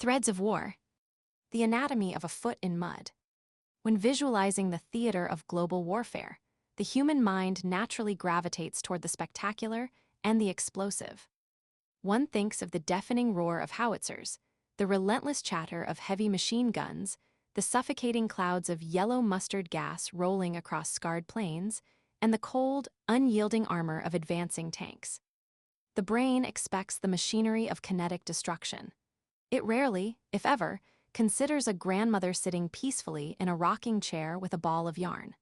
Threads of war. The anatomy of a foot in mud. When visualizing the theater of global warfare, the human mind naturally gravitates toward the spectacular and the explosive. One thinks of the deafening roar of howitzers, the relentless chatter of heavy machine guns, the suffocating clouds of yellow mustard gas rolling across scarred plains, and the cold, unyielding armor of advancing tanks. The brain expects the machinery of kinetic destruction. It rarely, if ever, considers a grandmother sitting peacefully in a rocking chair with a ball of yarn.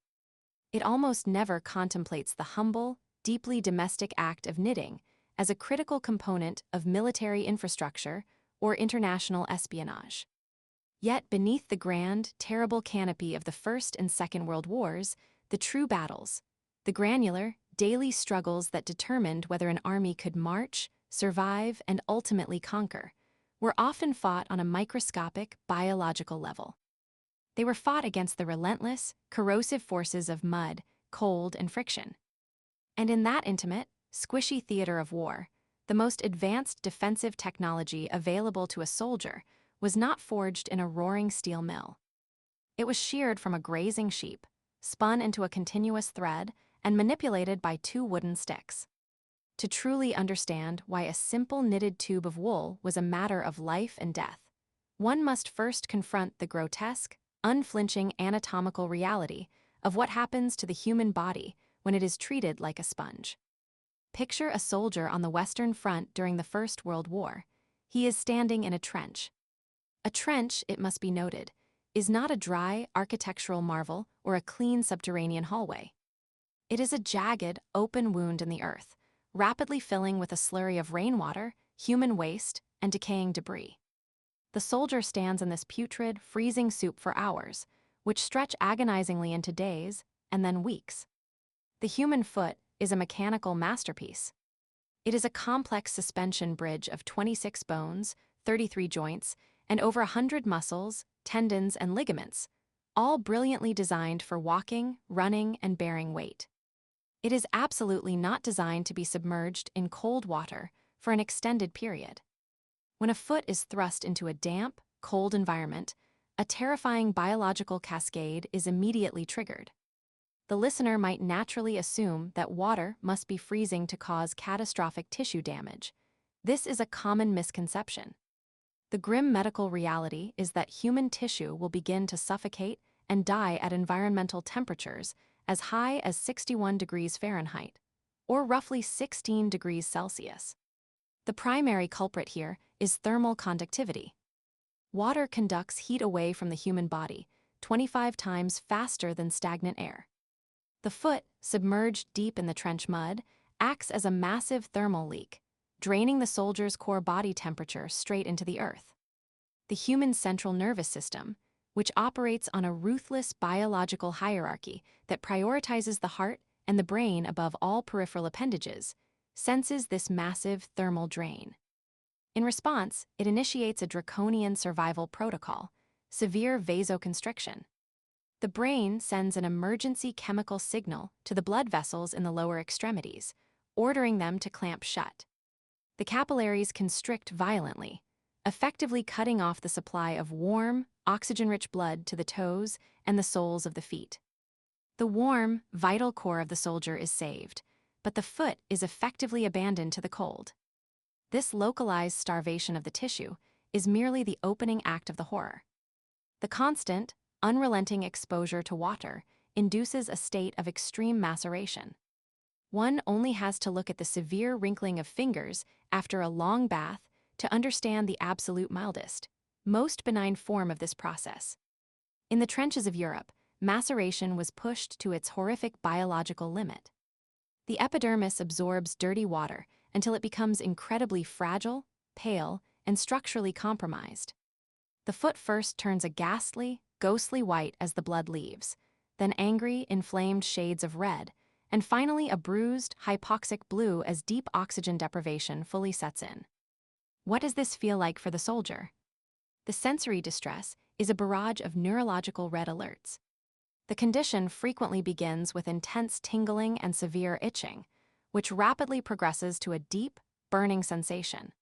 It almost never contemplates the humble, deeply domestic act of knitting as a critical component of military infrastructure or international espionage. Yet beneath the grand, terrible canopy of the First and Second World Wars, the true battles, the granular, daily struggles that determined whether an army could march, survive, and ultimately conquer, were often fought on a microscopic, biological level. They were fought against the relentless, corrosive forces of mud, cold, and friction. And in that intimate, squishy theater of war, the most advanced defensive technology available to a soldier was not forged in a roaring steel mill. It was sheared from a grazing sheep, spun into a continuous thread, and manipulated by two wooden sticks. To truly understand why a simple knitted tube of wool was a matter of life and death, one must first confront the grotesque, unflinching anatomical reality of what happens to the human body when it is treated like a sponge. Picture a soldier on the Western Front during the First World War. He is standing in a trench. A trench, it must be noted, is not a dry architectural marvel or a clean subterranean hallway. It is a jagged, open wound in the earth, rapidly filling with a slurry of rainwater, human waste, and decaying debris. The soldier stands in this putrid, freezing soup for hours, which stretch agonizingly into days and then weeks. The human foot is a mechanical masterpiece. It is a complex suspension bridge of 26 bones, 33 joints, and over 100 muscles, tendons, and ligaments, all brilliantly designed for walking, running, and bearing weight. It is absolutely not designed to be submerged in cold water for an extended period. When a foot is thrust into a damp, cold environment, a terrifying biological cascade is immediately triggered. The listener might naturally assume that water must be freezing to cause catastrophic tissue damage. This is a common misconception. The grim medical reality is that human tissue will begin to suffocate and die at environmental temperatures as high as 61 degrees Fahrenheit, or roughly 16 degrees Celsius. The primary culprit here is thermal conductivity. Water conducts heat away from the human body 25 times faster than stagnant air. The foot, submerged deep in the trench mud, acts as a massive thermal leak, draining the soldier's core body temperature straight into the earth. The human central nervous system, which operates on a ruthless biological hierarchy that prioritizes the heart and the brain above all peripheral appendages, senses this massive thermal drain. In response, it initiates a draconian survival protocol, severe vasoconstriction. The brain sends an emergency chemical signal to the blood vessels in the lower extremities, ordering them to clamp shut. The capillaries constrict violently, effectively cutting off the supply of warm, oxygen-rich blood to the toes and the soles of the feet. The warm, vital core of the soldier is saved, but the foot is effectively abandoned to the cold. This localized starvation of the tissue is merely the opening act of the horror. The constant, unrelenting exposure to water induces a state of extreme maceration. One only has to look at the severe wrinkling of fingers after a long bath to understand the absolute mildest, most benign form of this process. In the trenches of Europe, maceration was pushed to its horrific biological limit. The epidermis absorbs dirty water until it becomes incredibly fragile, pale, and structurally compromised. The foot first turns a ghastly, ghostly white as the blood leaves, then angry, inflamed shades of red, and finally a bruised, hypoxic blue as deep oxygen deprivation fully sets in. What does this feel like for the soldier? The sensory distress is a barrage of neurological red alerts. The condition frequently begins with intense tingling and severe itching, which rapidly progresses to a deep, burning sensation.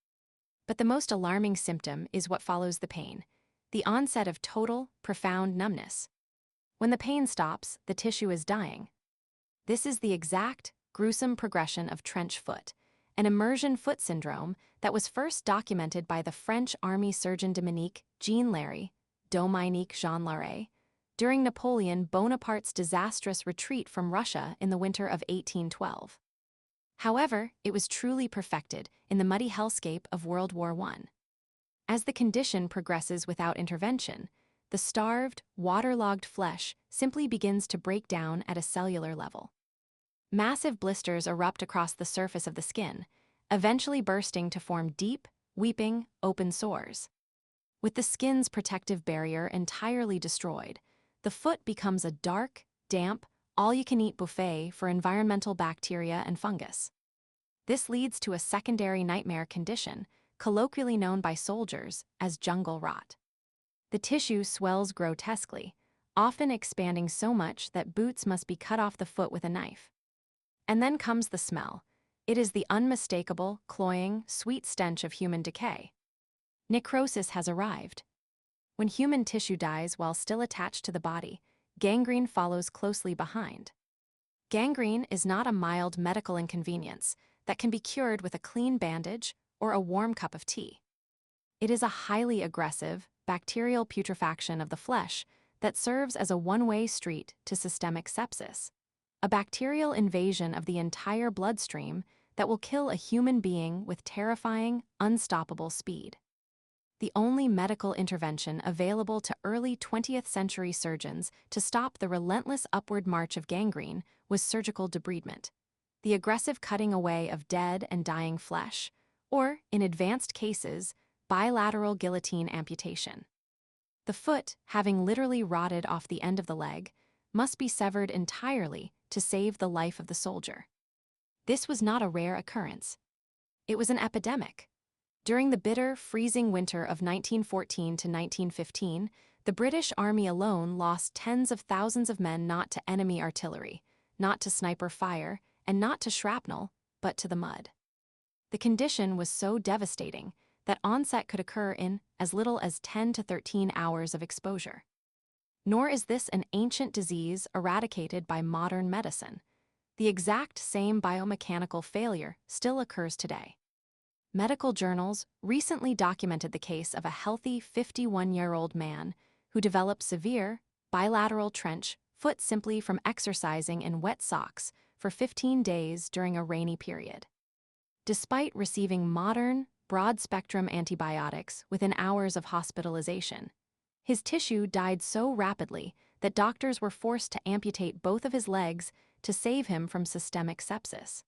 But the most alarming symptom is what follows the pain: the onset of total, profound numbness. When the pain stops, the tissue is dying. This is the exact, gruesome progression of trench foot, an immersion foot syndrome that was first documented by the French Army surgeon Jean Larrey, Dominique Jean Larrey, during Napoleon Bonaparte's disastrous retreat from Russia in the winter of 1812. However, it was truly perfected in the muddy hellscape of World War I. As the condition progresses without intervention, the starved, waterlogged flesh simply begins to break down at a cellular level. Massive blisters erupt across the surface of the skin, eventually bursting to form deep, weeping, open sores. With the skin's protective barrier entirely destroyed, the foot becomes a dark, damp, all-you-can-eat buffet for environmental bacteria and fungus. This leads to a secondary nightmare condition, colloquially known by soldiers as jungle rot. The tissue swells grotesquely, often expanding so much that boots must be cut off the foot with a knife. And then comes the smell. It is the unmistakable, cloying, sweet stench of human decay. Necrosis has arrived. When human tissue dies while still attached to the body, gangrene follows closely behind. Gangrene is not a mild medical inconvenience that can be cured with a clean bandage or a warm cup of tea. It is a highly aggressive, bacterial putrefaction of the flesh that serves as a one-way street to systemic sepsis, a bacterial invasion of the entire bloodstream that will kill a human being with terrifying, unstoppable speed. The only medical intervention available to early 20th century surgeons to stop the relentless upward march of gangrene was surgical debridement, the aggressive cutting away of dead and dying flesh, or, in advanced cases, bilateral guillotine amputation. The foot, having literally rotted off the end of the leg, must be severed entirely to save the life of the soldier. This was not a rare occurrence. It was an epidemic. During the bitter, freezing winter of 1914 to 1915, the British Army alone lost tens of thousands of men not to enemy artillery, not to sniper fire, and not to shrapnel, but to the mud. The condition was so devastating that onset could occur in as little as 10 to 13 hours of exposure. Nor is this an ancient disease eradicated by modern medicine. The exact same biomechanical failure still occurs today. Medical journals recently documented the case of a healthy 51-year-old man who developed severe, bilateral trench foot simply from exercising in wet socks for 15 days during a rainy period. Despite receiving modern, broad-spectrum antibiotics within hours of hospitalization, his tissue died so rapidly that doctors were forced to amputate both of his legs to save him from systemic sepsis.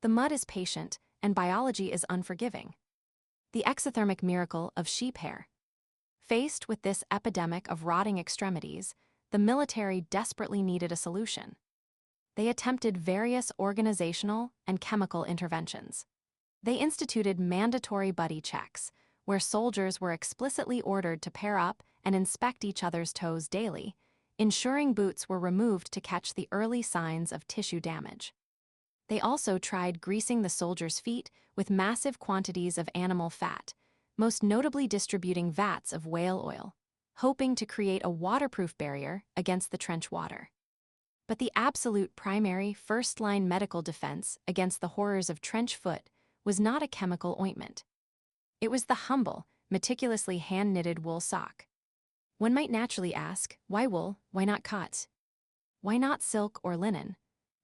The mud is patient, and biology is unforgiving. The exothermic miracle of sheep hair. Faced with this epidemic of rotting extremities, the military desperately needed a solution. They attempted various organizational and chemical interventions. They instituted mandatory buddy checks, where soldiers were explicitly ordered to pair up and inspect each other's toes daily, ensuring boots were removed to catch the early signs of tissue damage. They also tried greasing the soldiers' feet with massive quantities of animal fat, most notably distributing vats of whale oil, hoping to create a waterproof barrier against the trench water. But the absolute primary first-line medical defense against the horrors of trench foot was not a chemical ointment. It was the humble, meticulously hand-knitted wool sock. One might naturally ask, why wool, why not cotton? Why not silk or linen?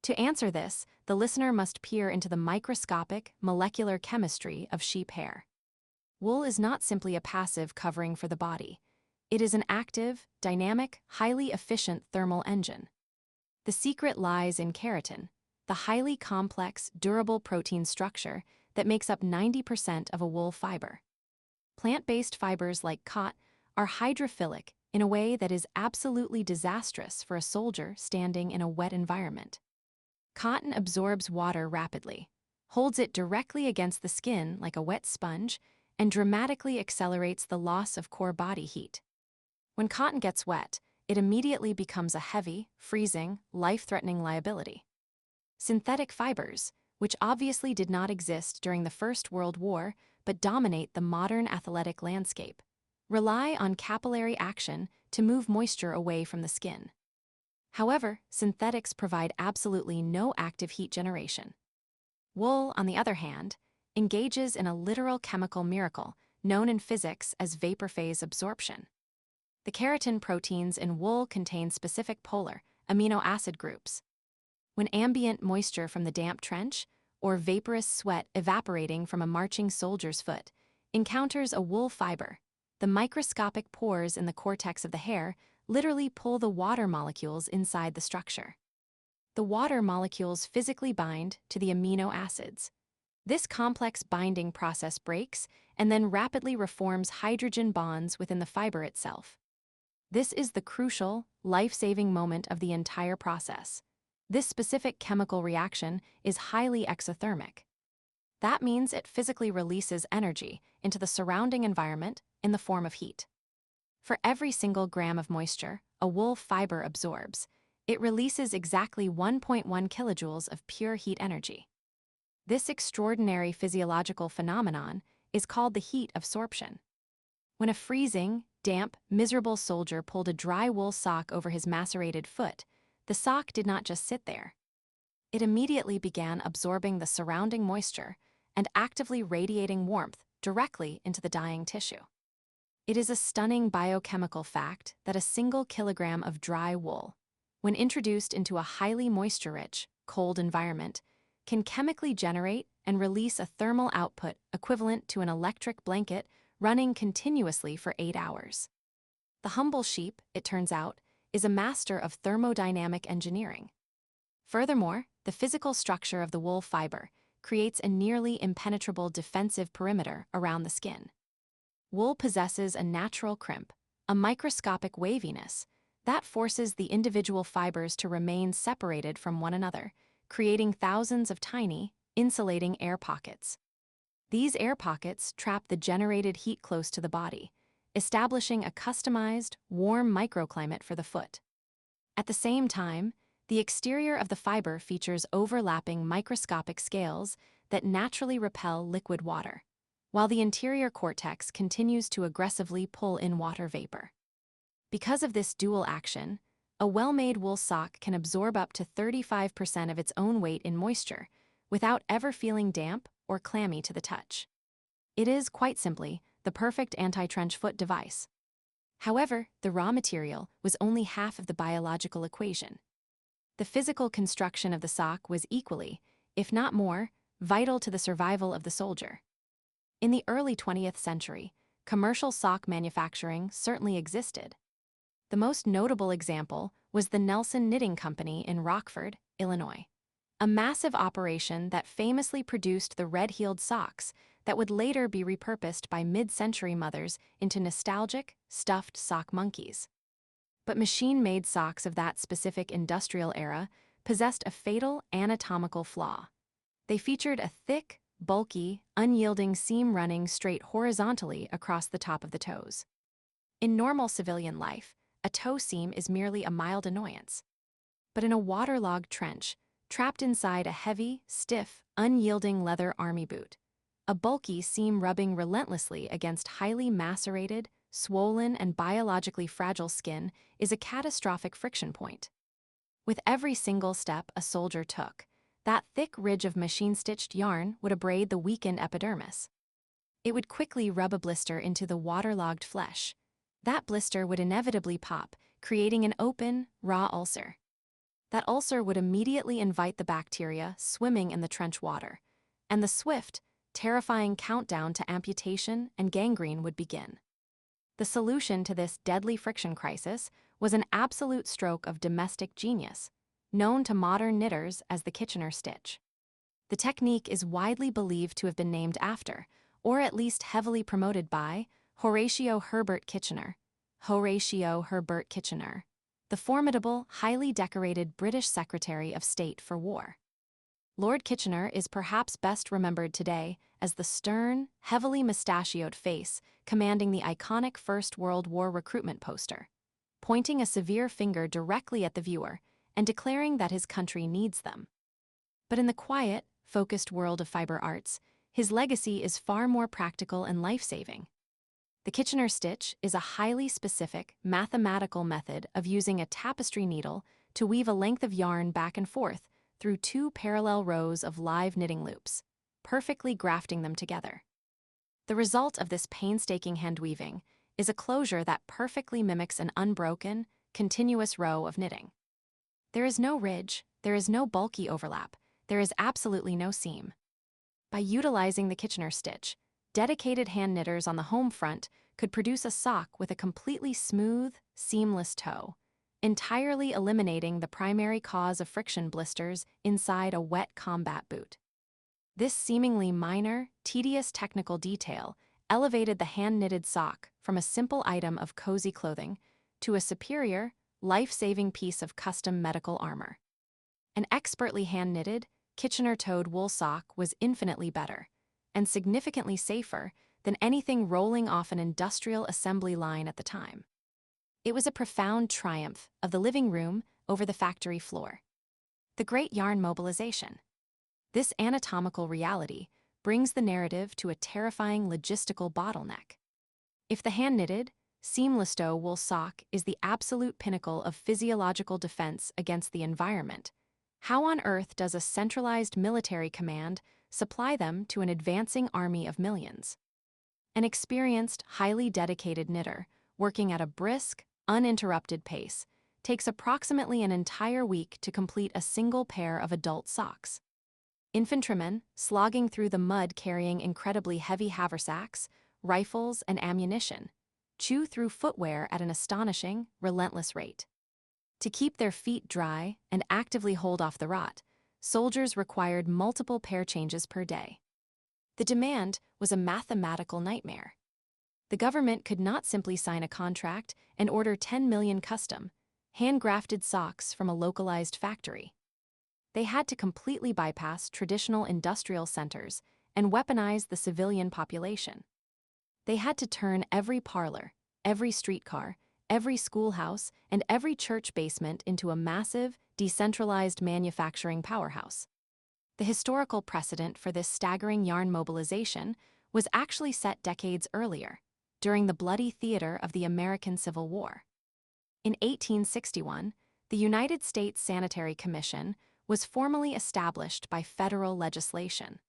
To answer this, the listener must peer into the microscopic, molecular chemistry of sheep hair. Wool is not simply a passive covering for the body. It is an active, dynamic, highly efficient thermal engine. The secret lies in keratin, the highly complex, durable protein structure that makes up 90% of a wool fiber. Plant-based fibers like cotton are hydrophilic in a way that is absolutely disastrous for a soldier standing in a wet environment. Cotton absorbs water rapidly, holds it directly against the skin like a wet sponge, and dramatically accelerates the loss of core body heat. When cotton gets wet, it immediately becomes a heavy, freezing, life-threatening liability. Synthetic fibers, which obviously did not exist during the First World War, but dominate the modern athletic landscape, rely on capillary action to move moisture away from the skin. However, synthetics provide absolutely no active heat generation. Wool, on the other hand, engages in a literal chemical miracle known in physics as vapor phase absorption. The keratin proteins in wool contain specific polar amino acid groups. When ambient moisture from the damp trench, or vaporous sweat evaporating from a marching soldier's foot, encounters a wool fiber, the microscopic pores in the cortex of the hair literally pull the water molecules inside the structure. The water molecules physically bind to the amino acids. This complex binding process breaks and then rapidly reforms hydrogen bonds within the fiber itself. This is the crucial, life-saving moment of the entire process. This specific chemical reaction is highly exothermic. That means it physically releases energy into the surrounding environment in the form of heat. For every single gram of moisture a wool fiber absorbs, it releases exactly 1.1 kilojoules of pure heat energy. This extraordinary physiological phenomenon is called the heat absorption. When a freezing, damp, miserable soldier pulled a dry wool sock over his macerated foot, the sock did not just sit there. It immediately began absorbing the surrounding moisture and actively radiating warmth directly into the dying tissue. It is a stunning biochemical fact that a single kilogram of dry wool, when introduced into a highly moisture-rich, cold environment, can chemically generate and release a thermal output equivalent to an electric blanket running continuously for 8 hours. The humble sheep, it turns out, is a master of thermodynamic engineering. Furthermore, the physical structure of the wool fiber creates a nearly impenetrable defensive perimeter around the skin. Wool possesses a natural crimp, a microscopic waviness, that forces the individual fibers to remain separated from one another, creating thousands of tiny, insulating air pockets. These air pockets trap the generated heat close to the body, establishing a customized, warm microclimate for the foot. At the same time, the exterior of the fiber features overlapping microscopic scales that naturally repel liquid water, while the interior cortex continues to aggressively pull in water vapor. Because of this dual action, a well-made wool sock can absorb up to 35% of its own weight in moisture without ever feeling damp or clammy to the touch. It is, quite simply, the perfect anti-trench foot device. However, the raw material was only half of the biological equation. The physical construction of the sock was equally, if not more, vital to the survival of the soldier. In the early 20th century, commercial sock manufacturing certainly existed. The most notable example was the Nelson Knitting Company in Rockford, Illinois, a massive operation that famously produced the red-heeled socks that would later be repurposed by mid-century mothers into nostalgic, stuffed sock monkeys. But machine-made socks of that specific industrial era possessed a fatal anatomical flaw. They featured a thick, bulky, unyielding seam running straight horizontally across the top of the toes. In normal civilian life, a toe seam is merely a mild annoyance. But in a waterlogged trench, trapped inside a heavy, stiff, unyielding leather army boot, a bulky seam rubbing relentlessly against highly macerated, swollen, and biologically fragile skin is a catastrophic friction point. With every single step a soldier took, that thick ridge of machine-stitched yarn would abrade the weakened epidermis. It would quickly rub a blister into the waterlogged flesh. That blister would inevitably pop, creating an open, raw ulcer. That ulcer would immediately invite the bacteria swimming in the trench water, and the swift, terrifying countdown to amputation and gangrene would begin. The solution to this deadly friction crisis was an absolute stroke of domestic genius, known to modern knitters as the Kitchener stitch. The technique is widely believed to have been named after, or at least heavily promoted by, Horatio Herbert Kitchener, the formidable, highly decorated British Secretary of State for War. Lord Kitchener is perhaps best remembered today as the stern, heavily mustachioed face commanding the iconic First World War recruitment poster, pointing a severe finger directly at the viewer and declaring that his country needs them. But in the quiet, focused world of fiber arts, his legacy is far more practical and life-saving. The Kitchener stitch is a highly specific, mathematical method of using a tapestry needle to weave a length of yarn back and forth through two parallel rows of live knitting loops, perfectly grafting them together. The result of this painstaking hand-weaving is a closure that perfectly mimics an unbroken, continuous row of knitting. There is no ridge, there is no bulky overlap, there is absolutely no seam. By utilizing the Kitchener stitch, dedicated hand knitters on the home front could produce a sock with a completely smooth, seamless toe, entirely eliminating the primary cause of friction blisters inside a wet combat boot. This seemingly minor, tedious technical detail elevated the hand-knitted sock from a simple item of cozy clothing to a superior, life-saving piece of custom medical armor. An expertly hand-knitted, Kitchener-toed wool sock was infinitely better and significantly safer than anything rolling off an industrial assembly line at the time. It was a profound triumph of the living room over the factory floor. The Great Yarn Mobilization. This anatomical reality brings the narrative to a terrifying logistical bottleneck. If the hand-knitted, seamless-toe wool sock is the absolute pinnacle of physiological defense against the environment, how on earth does a centralized military command supply them to an advancing army of millions? An experienced, highly dedicated knitter, working at a brisk, uninterrupted pace, takes approximately an entire week to complete a single pair of adult socks. Infantrymen, slogging through the mud carrying incredibly heavy haversacks, rifles, and ammunition, chew through footwear at an astonishing, relentless rate. To keep their feet dry and actively hold off the rot, soldiers required multiple pair changes per day. The demand was a mathematical nightmare. The government could not simply sign a contract and order 10 million custom, hand-grafted socks from a localized factory. They had to completely bypass traditional industrial centers and weaponize the civilian population. They had to turn every parlor, every streetcar, every schoolhouse, and every church basement into a massive, decentralized manufacturing powerhouse. The historical precedent for this staggering yarn mobilization was actually set decades earlier, during the bloody theater of the American Civil War. In 1861, the United States Sanitary Commission was formally established by federal legislation,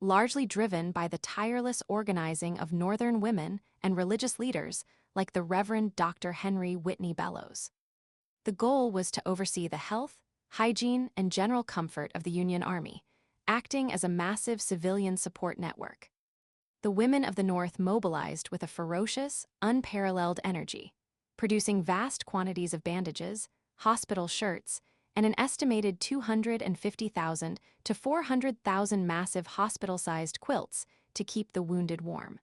largely driven by the tireless organizing of Northern women and religious leaders like the Reverend Dr. Henry Whitney Bellows. The goal was to oversee the health, hygiene, and general comfort of the Union Army, acting as a massive civilian support network. The women of the North mobilized with a ferocious, unparalleled energy, producing vast quantities of bandages, hospital shirts, and an estimated 250,000 to 400,000 massive hospital-sized quilts to keep the wounded warm.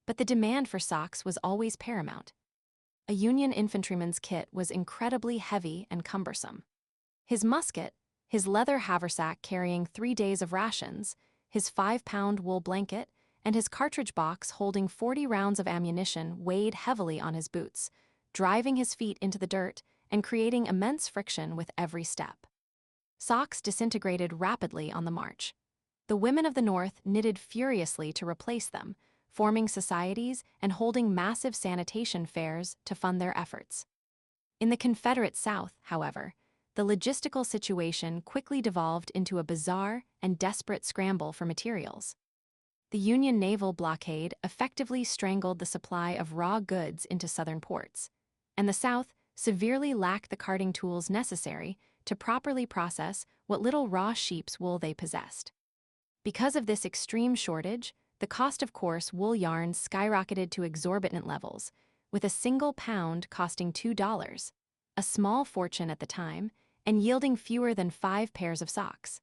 But the demand for socks was always paramount. A Union infantryman's kit was incredibly heavy and cumbersome. His musket, his leather haversack carrying 3 days of rations, his 5-pound wool blanket, and his cartridge box holding 40 rounds of ammunition weighed heavily on his boots, driving his feet into the dirt and creating immense friction with every step. Socks disintegrated rapidly on the march. The women of the North knitted furiously to replace them, forming societies and holding massive sanitation fairs to fund their efforts. In the Confederate South, however, the logistical situation quickly devolved into a bizarre and desperate scramble for materials. The Union naval blockade effectively strangled the supply of raw goods into southern ports, and the South severely lacked the carting tools necessary to properly process what little raw sheep's wool they possessed. Because of this extreme shortage, the cost of coarse wool yarn skyrocketed to exorbitant levels, with a single pound costing $2, a small fortune at the time, and yielding fewer than 5 pairs of socks.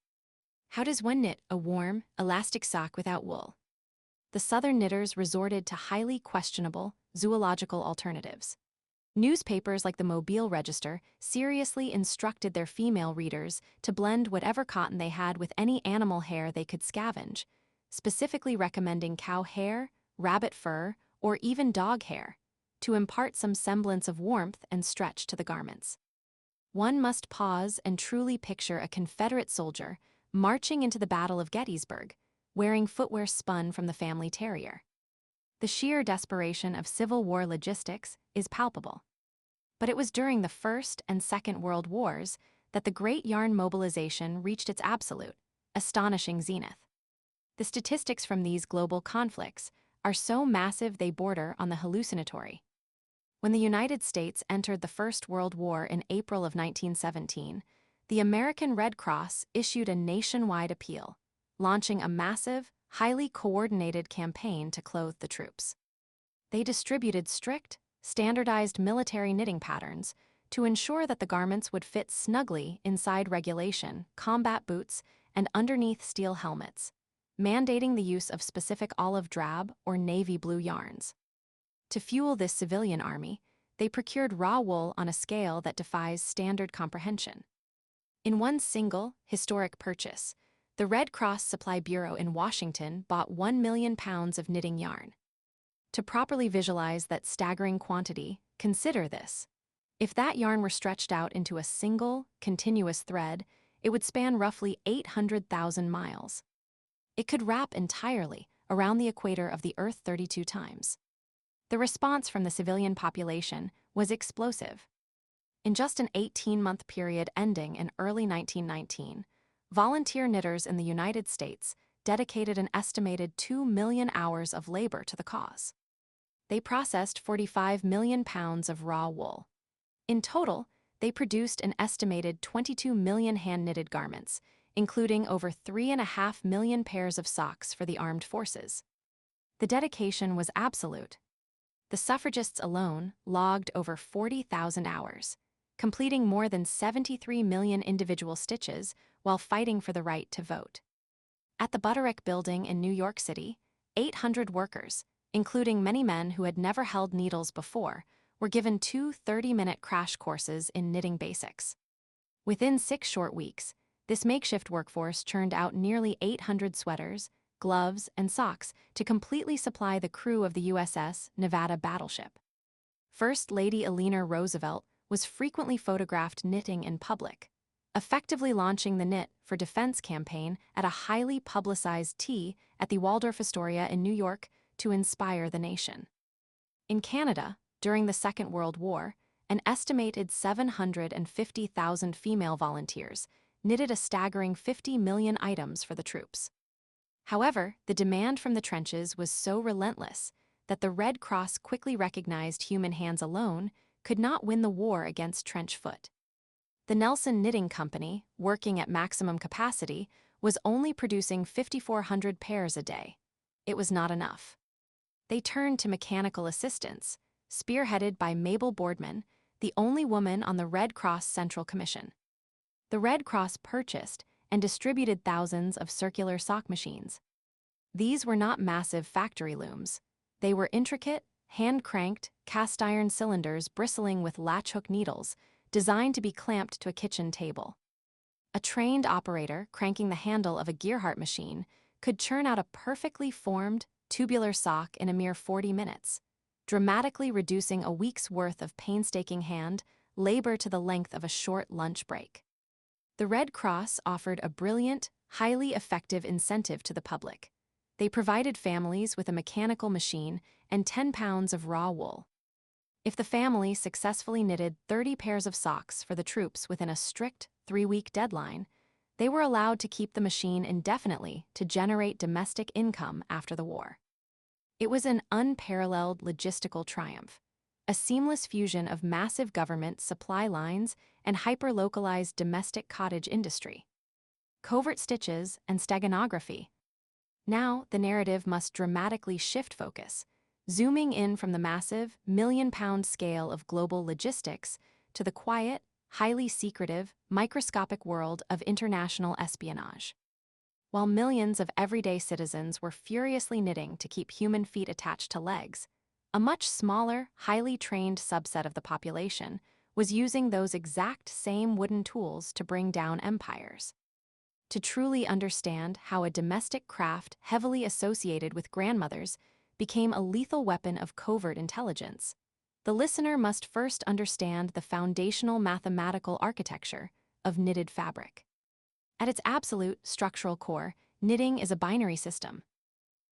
How does one knit a warm, elastic sock without wool? The Southern knitters resorted to highly questionable, zoological alternatives. Newspapers like the Mobile Register seriously instructed their female readers to blend whatever cotton they had with any animal hair they could scavenge, specifically recommending cow hair, rabbit fur, or even dog hair, to impart some semblance of warmth and stretch to the garments. One must pause and truly picture a Confederate soldier marching into the Battle of Gettysburg, wearing footwear spun from the family terrier. The sheer desperation of Civil War logistics is palpable. But it was during the First and Second World Wars that the great yarn mobilization reached its absolute, astonishing zenith. The statistics from these global conflicts are so massive they border on the hallucinatory. When the United States entered the First World War in April of 1917, the American Red Cross issued a nationwide appeal, launching a massive, highly coordinated campaign to clothe the troops. They distributed strict, standardized military knitting patterns to ensure that the garments would fit snugly inside regulation, combat boots, and underneath steel helmets, mandating the use of specific olive drab or navy blue yarns. To fuel this civilian army, they procured raw wool on a scale that defies standard comprehension. In one single, historic purchase, the Red Cross Supply Bureau in Washington bought 1 million pounds of knitting yarn. To properly visualize that staggering quantity, consider this. If that yarn were stretched out into a single, continuous thread, it would span roughly 800,000 miles. It could wrap entirely around the equator of the Earth 32 times. The response from the civilian population was explosive. In just an 18-month period ending in early 1919, volunteer knitters in the United States dedicated an estimated 2 million hours of labor to the cause. They processed 45 million pounds of raw wool. In total, they produced an estimated 22 million hand-knitted garments, including over 3.5 million pairs of socks for the armed forces. The dedication was absolute. The suffragists alone logged over 40,000 hours, completing more than 73 million individual stitches while fighting for the right to vote. At the Butterick Building in New York City, 800 workers, including many men who had never held needles before, were given 2 30-minute crash courses in knitting basics. Within 6 short weeks, this makeshift workforce churned out nearly 800 sweaters, gloves, and socks to completely supply the crew of the USS Nevada battleship. First Lady Eleanor Roosevelt was frequently photographed knitting in public, effectively launching the Knit for Defense campaign at a highly publicized tea at the Waldorf Astoria in New York to inspire the nation. In Canada, during the Second World War, an estimated 750,000 female volunteers knitted a staggering 50 million items for the troops. However, the demand from the trenches was so relentless that the Red Cross quickly recognized human hands alone could not win the war against trench foot. The Nelson Knitting Company, working at maximum capacity, was only producing 5,400 pairs a day. It was not enough. They turned to mechanical assistance, spearheaded by Mabel Boardman, the only woman on the Red Cross Central Commission. The Red Cross purchased and distributed thousands of circular sock machines. These were not massive factory looms. They were intricate, hand-cranked, cast-iron cylinders bristling with latch-hook needles, designed to be clamped to a kitchen table. A trained operator cranking the handle of a Gearhart machine could churn out a perfectly formed, tubular sock in a mere 40 minutes, dramatically reducing a week's worth of painstaking hand labor to the length of a short lunch break. The Red Cross offered a brilliant, highly effective incentive to the public. They provided families with a mechanical machine and 10 pounds of raw wool. If the family successfully knitted 30 pairs of socks for the troops within a strict 3-week deadline, they were allowed to keep the machine indefinitely to generate domestic income after the war. It was an unparalleled logistical triumph, a seamless fusion of massive government supply lines and hyper-localized domestic cottage industry. Covert stitches and steganography. Now the narrative must dramatically shift focus, zooming in from the massive, million-pound scale of global logistics to the quiet, highly secretive, microscopic world of international espionage. While millions of everyday citizens were furiously knitting to keep human feet attached to legs, a much smaller, highly trained subset of the population was using those exact same wooden tools to bring down empires. To truly understand how a domestic craft heavily associated with grandmothers became a lethal weapon of covert intelligence, the listener must first understand the foundational mathematical architecture of knitted fabric. At its absolute structural core knitting is a binary system.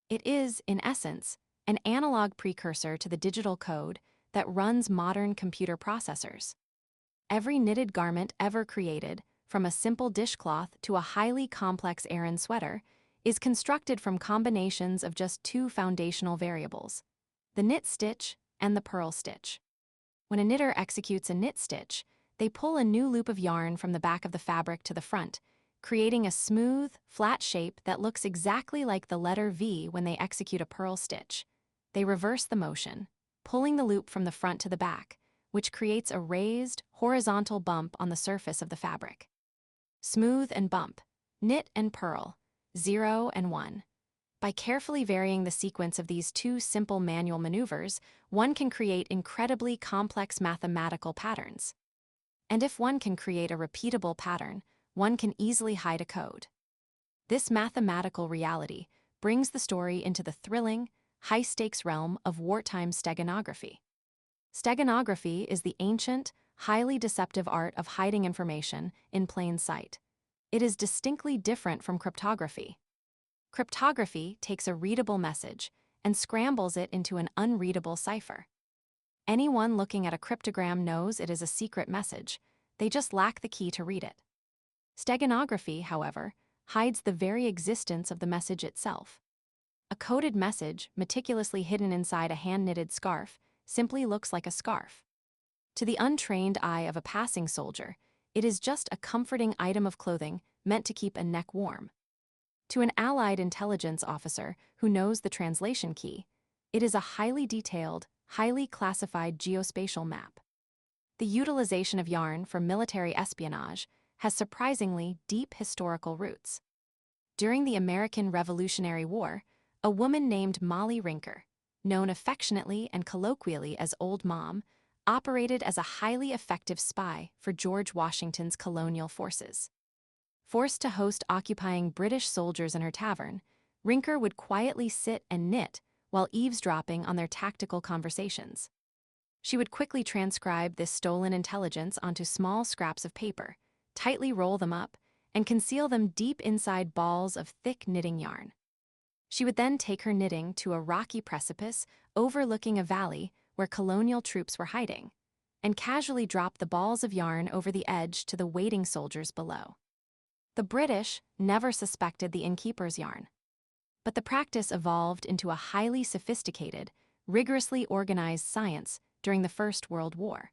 It is, in essence, an analog precursor to the digital code that runs modern computer processors. Every knitted garment ever created, from a simple dishcloth to a highly complex Aran sweater, is constructed from combinations of just two foundational variables: the knit stitch and the purl stitch. When a knitter executes a knit stitch, they pull a new loop of yarn from the back of the fabric to the front, creating a smooth, flat shape that looks exactly like the letter V when they execute a purl stitch. They reverse the motion, pulling the loop from the front to the back, which creates a raised, horizontal bump on the surface of the fabric. Smooth and bump, knit and purl, 0 and 1. By carefully varying the sequence of these two simple manual maneuvers, one can create incredibly complex mathematical patterns. And if one can create a repeatable pattern, one can easily hide a code. This mathematical reality brings the story into the thrilling, high-stakes realm of wartime steganography. Steganography is the ancient, highly deceptive art of hiding information in plain sight. It is distinctly different from cryptography. Cryptography takes a readable message and scrambles it into an unreadable cipher. Anyone looking at a cryptogram knows it is a secret message, they just lack the key to read it. Steganography, however, hides the very existence of the message itself. A coded message, meticulously hidden inside a hand-knitted scarf, simply looks like a scarf. To the untrained eye of a passing soldier, it is just a comforting item of clothing meant to keep a neck warm. To an Allied intelligence officer who knows the translation key, it is a highly detailed, highly classified geospatial map. The utilization of yarn for military espionage has surprisingly deep historical roots. During the American Revolutionary War, a woman named Molly Rinker, known affectionately and colloquially as Old Mom, operated as a highly effective spy for George Washington's colonial forces. Forced to host occupying British soldiers in her tavern, Rinker would quietly sit and knit while eavesdropping on their tactical conversations. She would quickly transcribe this stolen intelligence onto small scraps of paper, tightly roll them up, and conceal them deep inside balls of thick knitting yarn. She would then take her knitting to a rocky precipice overlooking a valley where colonial troops were hiding, and casually drop the balls of yarn over the edge to the waiting soldiers below. The British never suspected the innkeeper's yarn. But the practice evolved into a highly sophisticated, rigorously organized science during the First World War.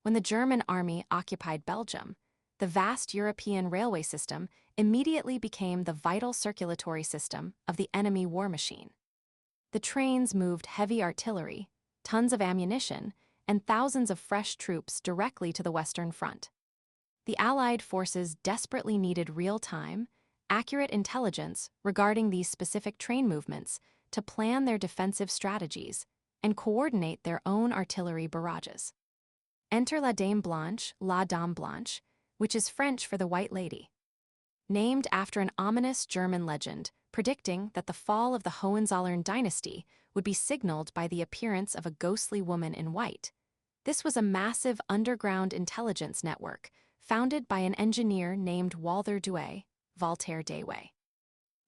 When the German army occupied Belgium, the vast European railway system immediately became the vital circulatory system of the enemy war machine. The trains moved heavy artillery, tons of ammunition, and thousands of fresh troops directly to the Western Front. The Allied forces desperately needed real-time, accurate intelligence regarding these specific train movements to plan their defensive strategies and coordinate their own artillery barrages. Enter la Dame Blanche, which is French for the White Lady. Named after an ominous German legend predicting that the fall of the Hohenzollern dynasty would be signaled by the appearance of a ghostly woman in white, this was a massive underground intelligence network founded by an engineer named Walther Voltaire Dewey.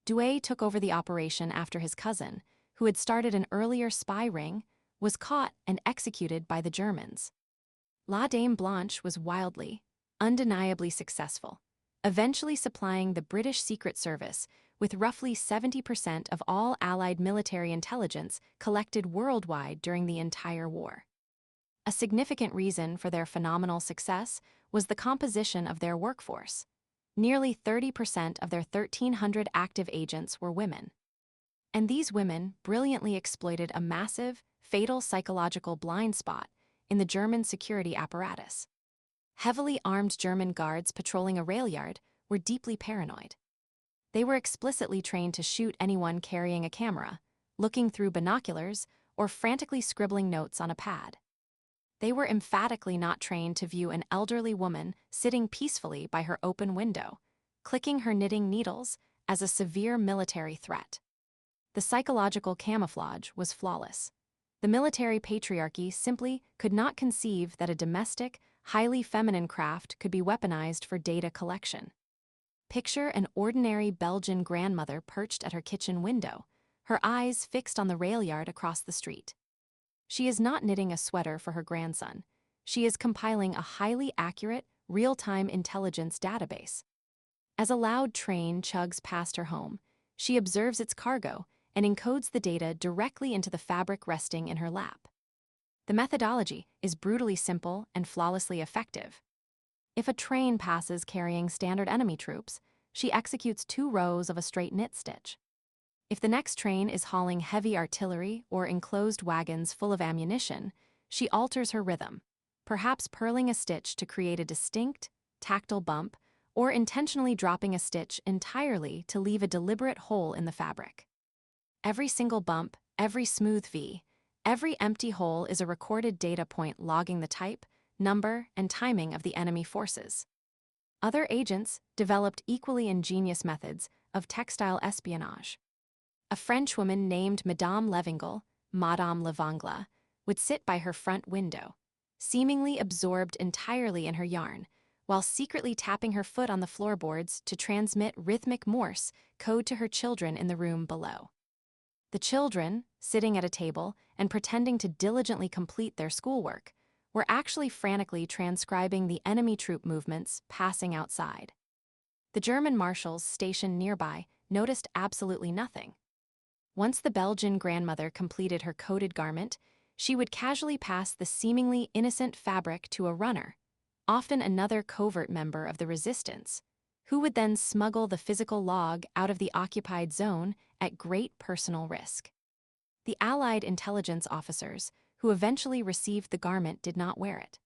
Dewey took over the operation after his cousin, who had started an earlier spy ring, was caught and executed by the Germans. La Dame Blanche was wildly, undeniably successful, eventually supplying the British Secret Service with roughly 70% of all Allied military intelligence collected worldwide during the entire war. A significant reason for their phenomenal success was the composition of their workforce. Nearly 30% of their 1,300 active agents were women. And these women brilliantly exploited a massive, fatal psychological blind spot in the German security apparatus. Heavily armed German guards patrolling a rail yard were deeply paranoid. They were explicitly trained to shoot anyone carrying a camera, looking through binoculars, or frantically scribbling notes on a pad. They were emphatically not trained to view an elderly woman sitting peacefully by her open window, clicking her knitting needles, as a severe military threat. The psychological camouflage was flawless. The military patriarchy simply could not conceive that a domestic, highly feminine craft could be weaponized for data collection. Picture an ordinary Belgian grandmother perched at her kitchen window, her eyes fixed on the rail yard across the street. She is not knitting a sweater for her grandson. She is compiling a highly accurate, real-time intelligence database. As a loud train chugs past her home, she observes its cargo and encodes the data directly into the fabric resting in her lap. The methodology is brutally simple and flawlessly effective. If a train passes carrying standard enemy troops, she executes 2 rows of a straight knit stitch. If the next train is hauling heavy artillery or enclosed wagons full of ammunition, she alters her rhythm, perhaps purling a stitch to create a distinct, tactile bump, or intentionally dropping a stitch entirely to leave a deliberate hole in the fabric. Every single bump, every smooth V, every empty hole is a recorded data point logging the type, number, and timing of the enemy forces. Other agents developed equally ingenious methods of textile espionage. A Frenchwoman named Madame Levangle, would sit by her front window, seemingly absorbed entirely in her yarn, while secretly tapping her foot on the floorboards to transmit rhythmic Morse code to her children in the room below. The children, sitting at a table and pretending to diligently complete their schoolwork, were actually frantically transcribing the enemy troop movements passing outside. The German marshals stationed nearby noticed absolutely nothing. Once the Belgian grandmother completed her coded garment, she would casually pass the seemingly innocent fabric to a runner, often another covert member of the resistance, who would then smuggle the physical log out of the occupied zone at great personal risk. The Allied intelligence officers, who eventually received the garment, did not wear it.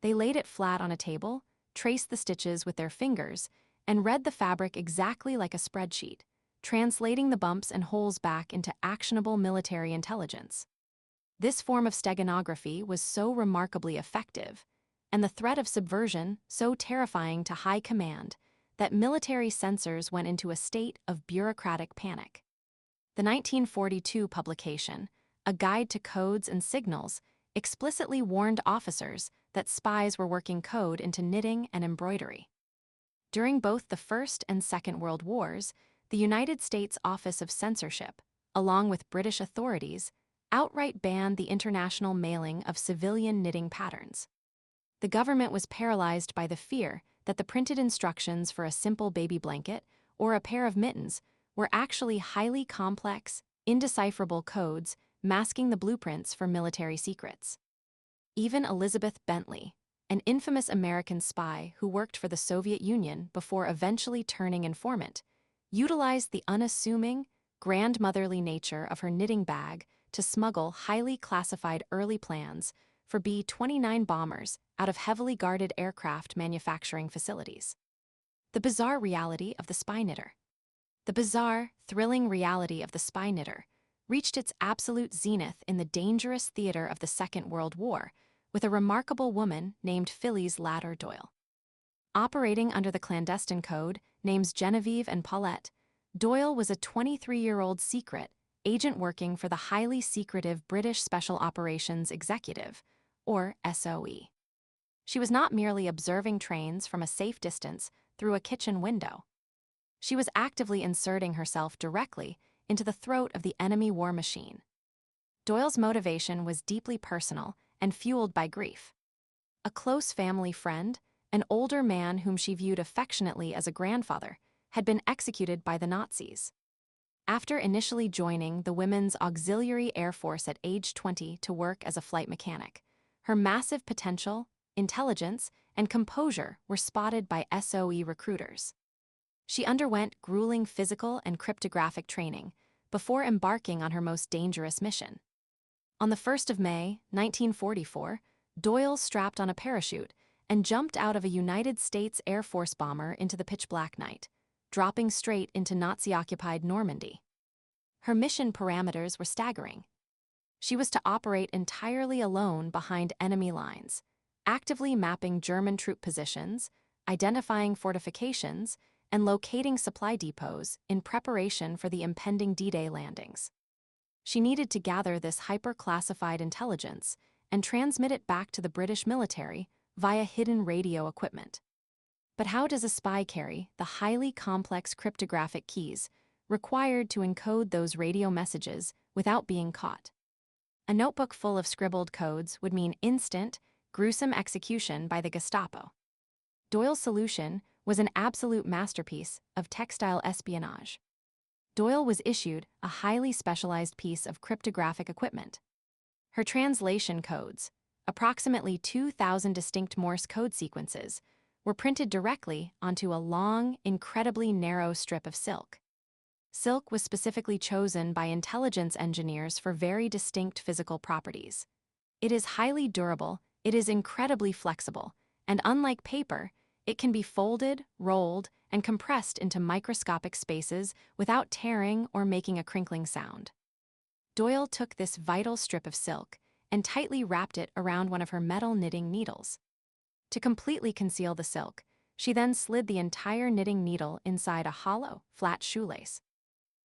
They laid it flat on a table, traced the stitches with their fingers, and read the fabric exactly like a spreadsheet, translating the bumps and holes back into actionable military intelligence. This form of steganography was so remarkably effective, and the threat of subversion so terrifying to high command, that military censors went into a state of bureaucratic panic. The 1942 publication, A Guide to Codes and Signals, explicitly warned officers that spies were working code into knitting and embroidery. During both the First and Second World Wars, the United States Office of Censorship, along with British authorities, outright banned the international mailing of civilian knitting patterns. The government was paralyzed by the fear that the printed instructions for a simple baby blanket or a pair of mittens were actually highly complex, indecipherable codes masking the blueprints for military secrets. Even Elizabeth Bentley, an infamous American spy who worked for the Soviet Union before eventually turning informant, utilized the unassuming, grandmotherly nature of her knitting bag to smuggle highly classified early plans for B-29 bombers out of heavily guarded aircraft manufacturing facilities. The bizarre reality of the spy knitter. The bizarre, thrilling reality of the spy knitter reached its absolute zenith in the dangerous theater of the Second World War with a remarkable woman named Phyllis Ladder Doyle. Operating under the clandestine code names Genevieve and Paulette, Doyle was a 23-year-old secret agent working for the highly secretive British Special Operations Executive, or SOE. She was not merely observing trains from a safe distance through a kitchen window. She was actively inserting herself directly into the throat of the enemy war machine. Doyle's motivation was deeply personal and fueled by grief. A close family friend, an older man whom she viewed affectionately as a grandfather, had been executed by the Nazis. After initially joining the Women's Auxiliary Air Force at age 20 to work as a flight mechanic, her massive potential, intelligence, and composure were spotted by SOE recruiters. She underwent grueling physical and cryptographic training before embarking on her most dangerous mission. On the 1st of May, 1944, Doyle strapped on a parachute and jumped out of a United States Air Force bomber into the pitch-black night, dropping straight into Nazi-occupied Normandy. Her mission parameters were staggering. She was to operate entirely alone behind enemy lines, actively mapping German troop positions, identifying fortifications, and locating supply depots in preparation for the impending D-Day landings. She needed to gather this hyper-classified intelligence and transmit it back to the British military via hidden radio equipment. But how does a spy carry the highly complex cryptographic keys required to encode those radio messages without being caught? A notebook full of scribbled codes would mean instant, gruesome execution by the Gestapo. Doyle's solution was an absolute masterpiece of textile espionage. Doyle was issued a highly specialized piece of cryptographic equipment. Her translation codes, approximately 2,000 distinct Morse code sequences, were printed directly onto a long, incredibly narrow strip of silk. Silk was specifically chosen by intelligence engineers for very distinct physical properties. It is highly durable, it is incredibly flexible, and unlike paper, it can be folded, rolled, and compressed into microscopic spaces without tearing or making a crinkling sound. Doyle took this vital strip of silk and tightly wrapped it around one of her metal knitting needles. To completely conceal the silk, she then slid the entire knitting needle inside a hollow, flat shoelace.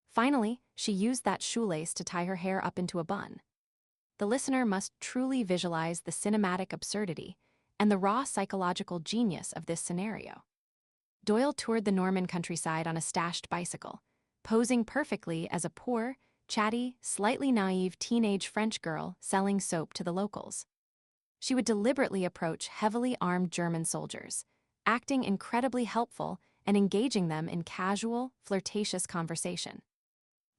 Finally, she used that shoelace to tie her hair up into a bun. The listener must truly visualize the cinematic absurdity and the raw psychological genius of this scenario. Doyle toured the Norman countryside on a stashed bicycle, posing perfectly as a poor, chatty, slightly naive teenage French girl selling soap to the locals. She would deliberately approach heavily armed German soldiers, acting incredibly helpful and engaging them in casual, flirtatious conversation.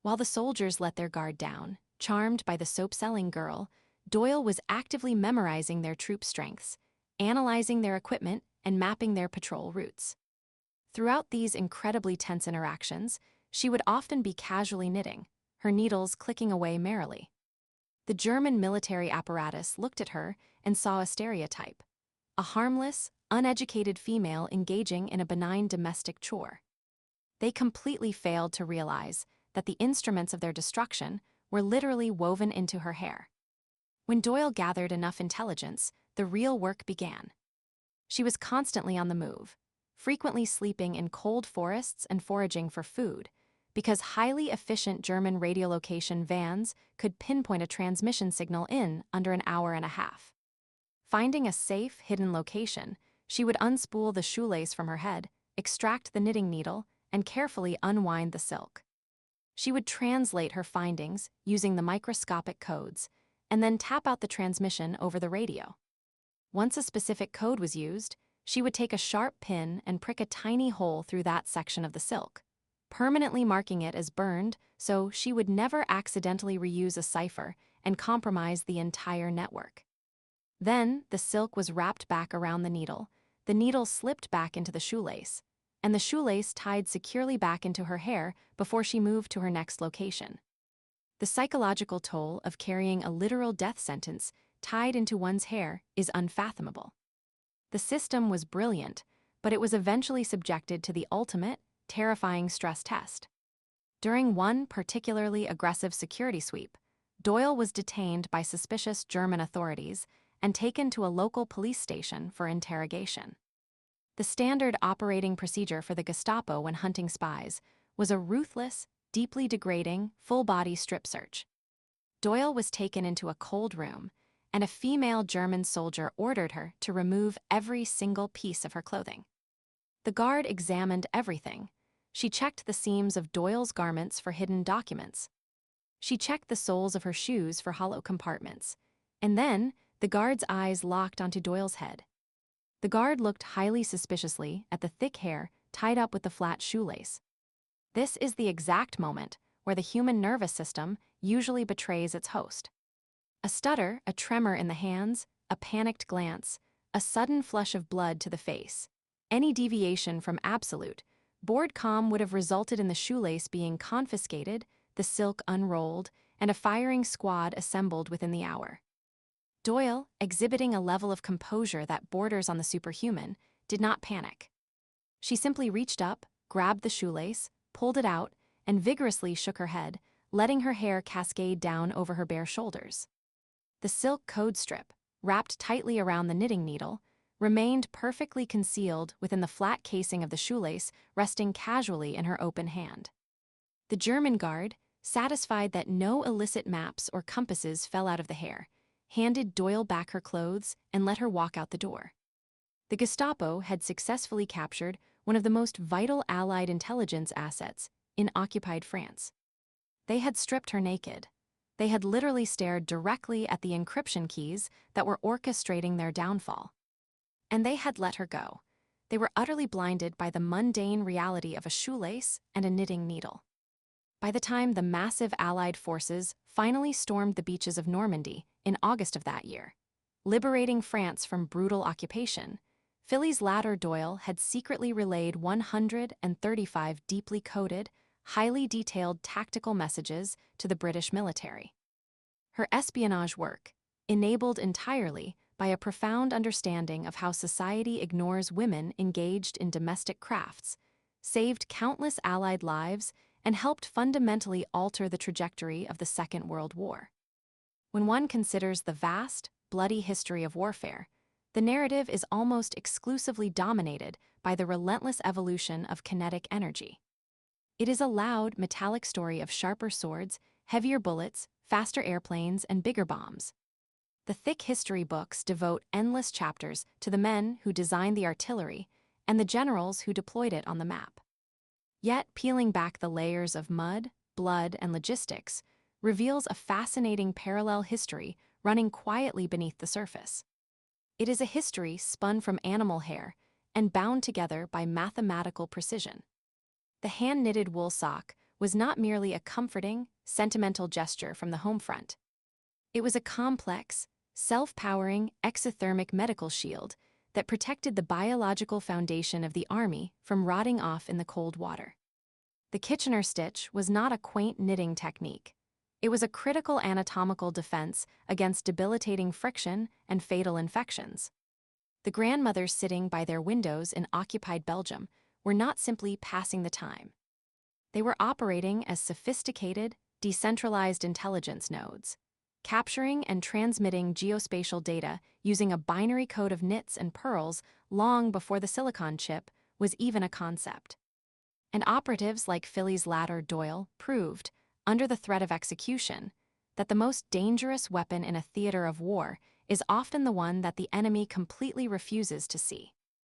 While the soldiers let their guard down, charmed by the soap-selling girl, Doyle was actively memorizing their troop strengths, analyzing their equipment, and mapping their patrol routes. Throughout these incredibly tense interactions, she would often be casually knitting, her needles clicking away merrily. The German military apparatus looked at her and saw a stereotype: a harmless, uneducated female engaging in a benign domestic chore. They completely failed to realize that the instruments of their destruction were literally woven into her hair. When Doyle gathered enough intelligence, the real work began. She was constantly on the move, frequently sleeping in cold forests and foraging for food, because highly efficient German radiolocation vans could pinpoint a transmission signal in under an hour and a half. Finding a safe, hidden location, she would unspool the shoelace from her head, extract the knitting needle, and carefully unwind the silk. She would translate her findings using the microscopic codes, and then tap out the transmission over the radio. Once a specific code was used, she would take a sharp pin and prick a tiny hole through that section of the silk, permanently marking it as burned so she would never accidentally reuse a cipher and compromise the entire network. Then, the silk was wrapped back around the needle slipped back into the shoelace, and the shoelace tied securely back into her hair before she moved to her next location. The psychological toll of carrying a literal death sentence tied into one's hair is unfathomable. The system was brilliant, but it was eventually subjected to the ultimate, terrifying stress test. During one particularly aggressive security sweep, Doyle was detained by suspicious German authorities and taken to a local police station for interrogation. The standard operating procedure for the Gestapo when hunting spies was a ruthless, deeply degrading, full-body strip search. Doyle was taken into a cold room, and a female German soldier ordered her to remove every single piece of her clothing. The guard examined everything. She checked the seams of Doyle's garments for hidden documents. She checked the soles of her shoes for hollow compartments. And then, the guard's eyes locked onto Doyle's head. The guard looked highly suspiciously at the thick hair tied up with the flat shoelace. This is the exact moment where the human nervous system usually betrays its host. A stutter, a tremor in the hands, a panicked glance, a sudden flush of blood to the face. Any deviation from absolute, bored calm would have resulted in the shoelace being confiscated, the silk unrolled, and a firing squad assembled within the hour. Doyle, exhibiting a level of composure that borders on the superhuman, did not panic. She simply reached up, grabbed the shoelace, pulled it out, and vigorously shook her head, letting her hair cascade down over her bare shoulders. The silk code strip, wrapped tightly around the knitting needle, remained perfectly concealed within the flat casing of the shoelace resting casually in her open hand. The German guard, satisfied that no illicit maps or compasses fell out of the hair, handed Doyle back her clothes and let her walk out the door. The Gestapo had successfully captured one of the most vital Allied intelligence assets in occupied France. They had stripped her naked. They had literally stared directly at the encryption keys that were orchestrating their downfall. And they had let her go. They were utterly blinded by the mundane reality of a shoelace and a knitting needle. By the time the massive Allied forces finally stormed the beaches of Normandy in August of that year, liberating France from brutal occupation, Phyllis Latter Doyle had secretly relayed 135 deeply coded, highly detailed tactical messages to the British military. Her espionage work, enabled entirely by a profound understanding of how society ignores women engaged in domestic crafts, saved countless Allied lives and helped fundamentally alter the trajectory of the Second World War. When one considers the vast, bloody history of warfare, the narrative is almost exclusively dominated by the relentless evolution of kinetic energy. It is a loud, metallic story of sharper swords, heavier bullets, faster airplanes, and bigger bombs. The thick history books devote endless chapters to the men who designed the artillery and the generals who deployed it on the map. Yet, peeling back the layers of mud, blood, and logistics reveals a fascinating parallel history running quietly beneath the surface. It is a history spun from animal hair and bound together by mathematical precision. The hand-knitted wool sock was not merely a comforting, sentimental gesture from the home front. It was a complex, self-powering exothermic medical shield that protected the biological foundation of the army from rotting off in the cold water. The Kitchener stitch was not a quaint knitting technique. It was a critical anatomical defense against debilitating friction and fatal infections. The grandmothers sitting by their windows in occupied Belgium were not simply passing the time. They were operating as sophisticated, decentralized intelligence nodes, capturing and transmitting geospatial data using a binary code of knits and purls long before the silicon chip was even a concept. And operatives like Phyllis Latter Doyle proved, under the threat of execution, that the most dangerous weapon in a theater of war is often the one that the enemy completely refuses to see.